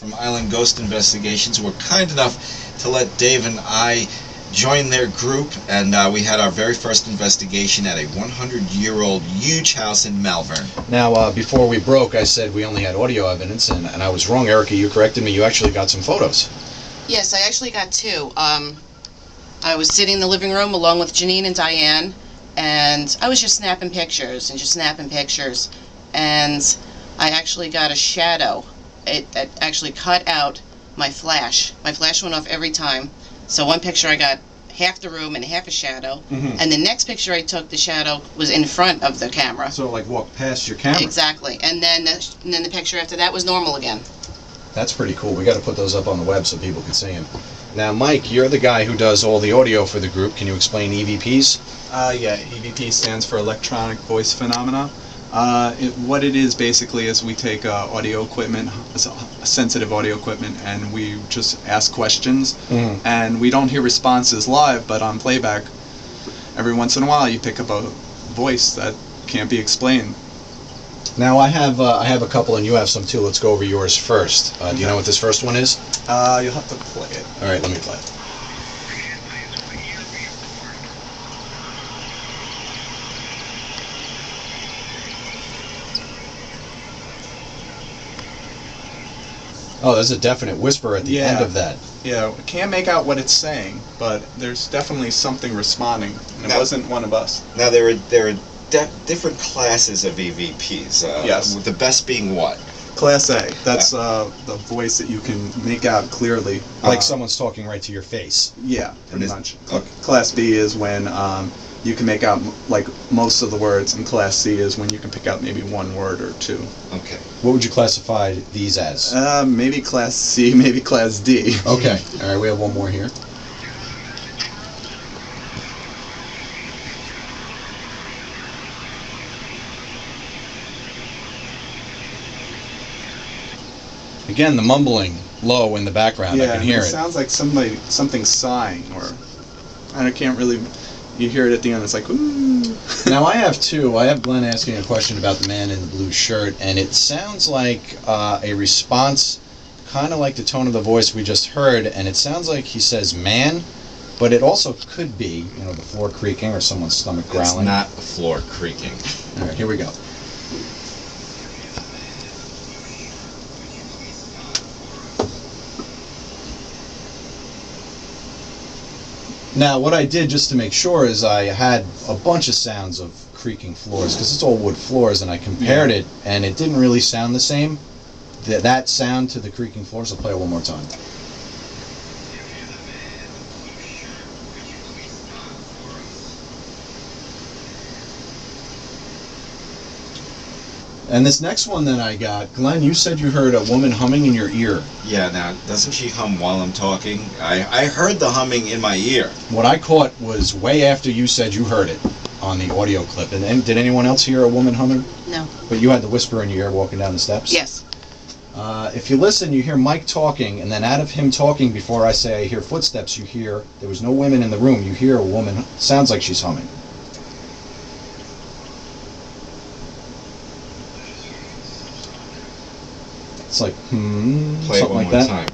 from Island Ghost Investigations who were kind enough to let Dave and I join their group, and we had our very first investigation at a 100-year-old huge house in Malvern. Now, before we broke, I said we only had audio evidence, and I was wrong. Erica, you corrected me. You actually got some photos. Yes, I actually got two. I was sitting in the living room along with Janine and Diane, and I was just snapping pictures, and I actually got a shadow. It actually cut out my flash. My flash went off every time. So one picture I got half the room and half a shadow, and the next picture I took, the shadow was in front of the camera. So like walked past your camera. Exactly, and then the picture after that was normal again. That's pretty cool. We got to put those up on the web so people can see them. Now, Mike, you're the guy who does all the audio for the group. Can you explain EVPs? Yeah, EVP stands for Electronic Voice Phenomena. What it is basically is we take audio equipment, sensitive audio equipment, and we just ask questions, and we don't hear responses live, but on playback, every once in a while you pick up a voice that can't be explained. Now, I have a couple, and you have some too. Let's go over yours first. Do you know what this first one is? You'll have to play it. All right, let me play it. Oh, there's a definite whisper at the end of that. Yeah, we can't make out what it's saying, but there's definitely something responding, and it wasn't one of us. Now, there are different classes of EVPs. Yes. The best being what? Class A. That's the voice that you can make out clearly. Like someone's talking right to your face. Yeah, pretty much. Okay. Class B is when you can make out like most of the words, and Class C is when you can pick out maybe one word or two. Okay. What would you classify these as? Maybe Class C, maybe Class D. Okay. All right, we have one more here. Again, the mumbling low in the background. I can hear it. It sounds like something sighing, or I can't really. You hear it at the end. It's like, ooh. Now I have two. I have Glenn asking a question about the man in the blue shirt, and it sounds like a response, kind of like the tone of the voice we just heard, and it sounds like he says "man," but it also could be, the floor creaking or someone's stomach growling. It's not the floor creaking. All right, here we go. Now, what I did just to make sure is I had a bunch of sounds of creaking floors, because it's all wood floors, and I compared it, and it didn't really sound the same. That sound to the creaking floors. I'll play it one more time. And this next one that I got, Glenn, you said you heard a woman humming in your ear. Yeah, now, doesn't she hum while I'm talking? I heard the humming in my ear. What I caught was way after you said you heard it on the audio clip. And did anyone else hear a woman humming? No. But you had the whisper in your ear walking down the steps? Yes. If you listen, you hear Mike talking, and then out of him talking, before I say I hear footsteps, you hear, there was no women in the room, you hear a woman, sounds like she's humming. It's like, Play it something one like more that. time.